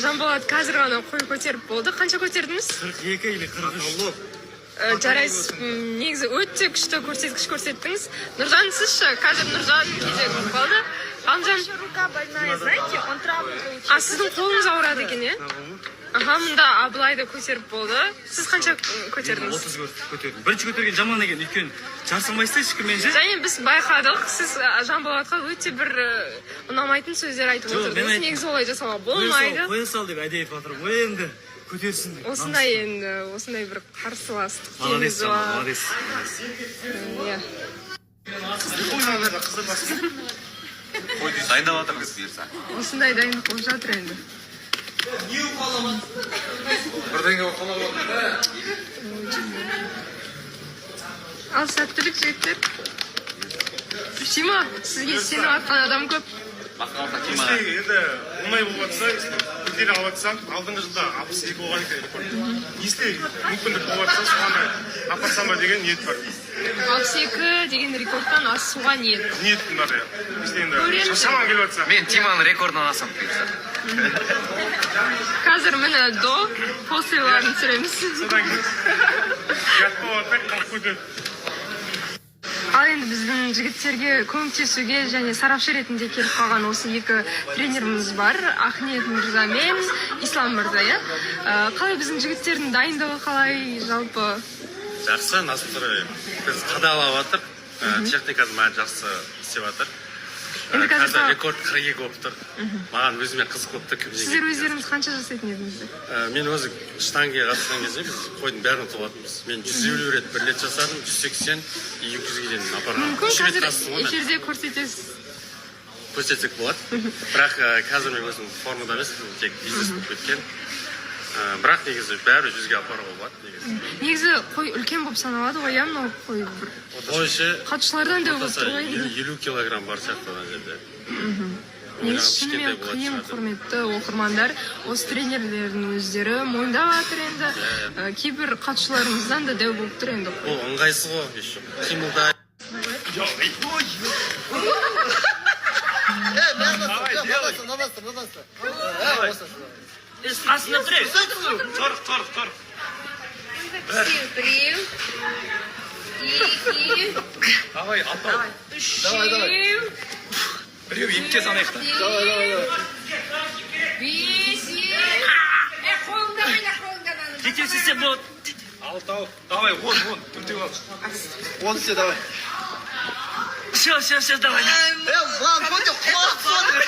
Жанболат қазір ғана қой көтеріп болды. Қанша көтердіңіз? 42 или 43. Жарайсыз, негізі өте күшті көрсеткіш көрсеттіңіз. Нұржан, сізші? Қазір Нұржан кезегі болып қалды. Ғалымжан, Рука больная, знаете, он травму получил. сіздің қолыңыз ауырады екен, е? Аха, мұнда Абылайды көтеріп болды. Сіз қанша көтердіңіз? 30 көтердім. Бірінші көтерген жаман екен, өйткені жарсамайсыз ешкіммен же. Және біз байқадық, сіз Жанболатқа өте бір ұнамайтын сөздер айтып отырдыңыз. Негізі олай жасауға болмайды. Қоя сал деп әдейі айтып жатыр. Ой енді көтерсін деп. Осындай енді, осындай бір қарсыластық. Молодец, молодец. Иә. Дайындап жатырмыз бұйырса. Осындай дайындық болып жатыр енді. Бірдеңе оқалап отыр. Ал сәттілік жігіттер. Тима, сізге сеніп атқан адам көп. Енді оңай болып жатса, көтере алып жатсам, алдыңғы жылда 62 болған екен. Есте мүмкіндік болып жатса, соған апарсам ба деген ниет бар. 62 деген рекордтан асуға ниет. Ниетім бар, иә. Есте енді Көреміз. шамам келіп жатса. Мен Тиманың рекордынан асам бұйырса. Қазір мені до послеларын түсіреміз. Содан кейін ұят болып жатыр, қалып көтеріп. Ал енді біздің жігіттерге көмектесуге және сарапшы ретінде келіп қалған осы екі тренеріміз бар. Ахмет мырза мен Ислам мырза, иә? Қалай біздің жігіттердің дайындығы қалай жалпы? Жақсы, насылтыры біз қадағалап жатыр. Техникасы маған жақсы істеп жатыр. Енді Қазір рекорд 42 болып тұр. Маған өзіме қызық болып тұр. Сіздер өздеріңіз қанша жасайтын едіңіздер? Мен өзі штангеге қатысқан кезде біз қойдың бәрін ұтылатынбыз. Мен 150 рет бір рет жасадым, 180 и 200-ге дейін апарғанмын. Мүмкін қазір эфирде көрсетесіз. Көрсетсек болады. Бірақ қазір мен өзім формада емес, тек бизнес болып кеткен. Бірақ негізі бәрі 100-ге апаруға болады. Негізі қой үлкен болып саналады ғой, иә, мынау қой бір. Ойшы Қатшылардан да болып тұр ғой. 50 килограмм бар сияқты ана жерде. Негізі шынымен қиын, құрметті оқырмандар, осы тренерлердің өздері мойындап жатыр енді. Кейбір қатшыларымыздан да дәу болып тұр енді. Ол ыңғайсыз ғой, еще қимылдай. Қасында тұрайық. Тұр. Біреу, екі, Давай, атау. үшеу, Біреу епке санайық та. бесеу. Қолыңда мені, қолыңда мені. Жетесесе болады. Алтау. Давай, 10. Төртеу ал. 10 все давай. Сейчас, давай. Lan koca kulak soğudu.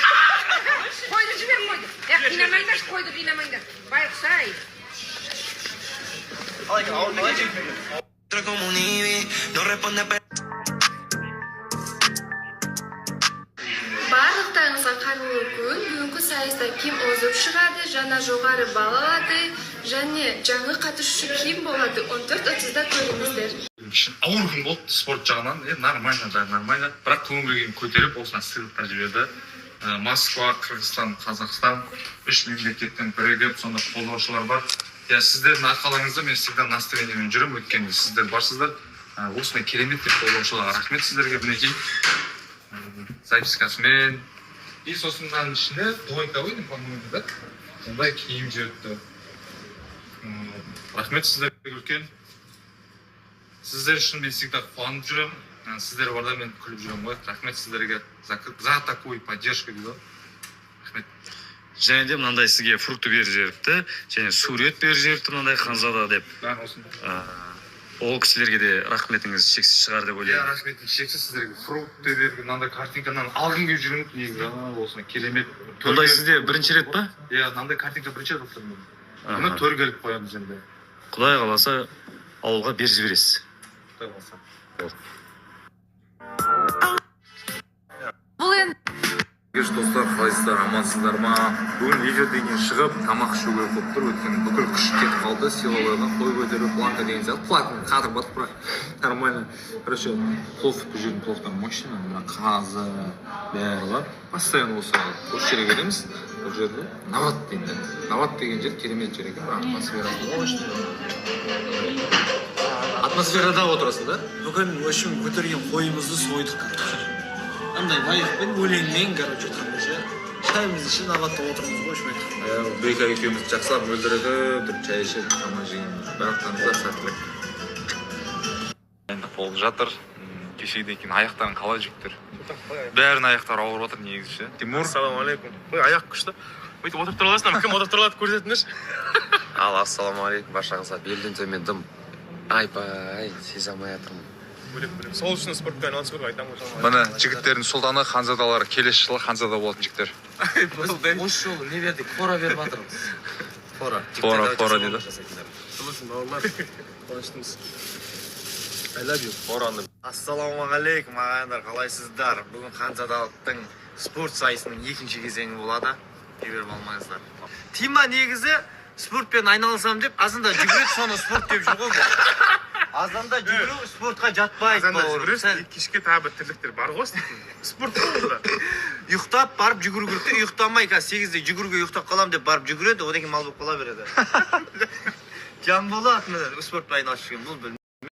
Қойды жібер, қойды. Қинамаңдар, қойды қинамаңдар. Байқұсай. Como un Ivy, no responde. Барлықтарыңызға қайырлы күн. Бүгінгі сайыста кім озып шығады, жаңа жоғары балл алады, және жаңа қатысушы кім болады, 14-30-да көріңіздер. Ауыр күн болды спорт жағынан, нормально. Бірақ көңіл көтеріп, осыған сыйлықтар жіберді. Москва, Қырғызстан, Қазақстан, 3 мемлекеттен бірігіп, сонда қолдаушылар бар. Сіздердің арқаларыңызда мен всегда настроениемен жүрім, өйткені сіздер барсыздар. Осындай керемет деп қолдаушыларға рахмет сіздерге мінекей. Запискасымен. И сосынның ішінде двойковый, по-моему, да? Сондай киім жіберді. Рахмет сіздерге үлкен. Сіздер үшін мен всегда қуанып жүрем. Сіздер барда мен күліп жүрем ғой. Рахмет сіздерге за такую поддержку дейді. Рахмет. Және де мынандай сізге фрукты беріп жіберіпті, және сурет беріп жіберіпті мынандай Ханзада деп. Ол кісілерге де рахметіңіз шексіз шығар деп ойлаймын. Рахметім шексіз сіздерге. Фрукты беріп, мынандай картинкадан алғым келіп жүрмін. Негізі осыны керемет. Бұндай сізде бірінші рет па? Мынандай картинка бірінші рет отырмын. Мұны төр келіп қоямыз енді. Құдай қаласа ауылға беріп жібересіз. Құдай қаласа. Бұл енді Достар, қалайсыздар, амансыздар ма? Бүгін эфирден шығып, тамақ ішу керек болып тұр, өйткені бүкіл күш кетіп қалды, силалардан қой көтеріп, планка деген сияқты, платный қадыр батып, бірақ нормально. Короче, плов, бұл жердің пловтан мощный, мына қазы, бәрі бар. Постоянно осы жерге келеміз, бұл жерде Нават дейді. Нават деген жер керемет жер екен, атмосферасы мощный. Атмосферада отырасың, да? Бүгін өшім көтерген қойымызды сойдық. Андай лайықпен өлеңмен, короче, тамыз, әрқайымыз ішін алады деп отырмыз ғой шын айтқанда. Бека екеуміз жақсылап мөлдіреді, бір чай ішіп, тамақ жейміз. Барлықтарыңызға сәттілік. Енді болып жатыр. Кешегіден кейін аяқтарын қалай жігіттер? Бәрінің аяқтары ауырып отыр негізі ше. Тимур, ассалаумағалейкум. Қой, аяқ күшті. Өйтіп отырып тұра аласың, кім отырып тұрады көрсетіңдерші. Ал ассалаумағалейкум баршаңызға. Белден төмен дым. Айпай, сезе алмай жатырмын. Бөлек. Сол үшін спортпен айналысуға айтамын ғой. Міне жігіттердің сұлтаны ханзадалары келесі жылы ханзада болатын жігіттер. Осы жолы не бердік? Фора беріп жатырмыз. Фора. Фора дейді. Солысын бауырлар. Қуаныштымыз. Ассалаумағалейкум ағайындар, қалайсыздар? Бүгін ханзадалықтың спорт сайысының екінші кезеңі болады. Кеберіп алмайсыздар. Тима негізі спортпен айналысам деп, азында жүгіреді, соны спорт деп жүр ғой бұл. Азанда жүгіру спортқа жатпайды. Азанда жүгіресің, кешке тағы бір тірліктер бар ғой істейтін. Спорт қой ол да. Ұйықтап барып жүгіру керек те, ұйықтамай қазір 8-де жүгіруге ұйықтап қалам деп барып жүгіреді, одан кейін мал болып қала береді. Жан болады, спортпен айналысып жүрген бұл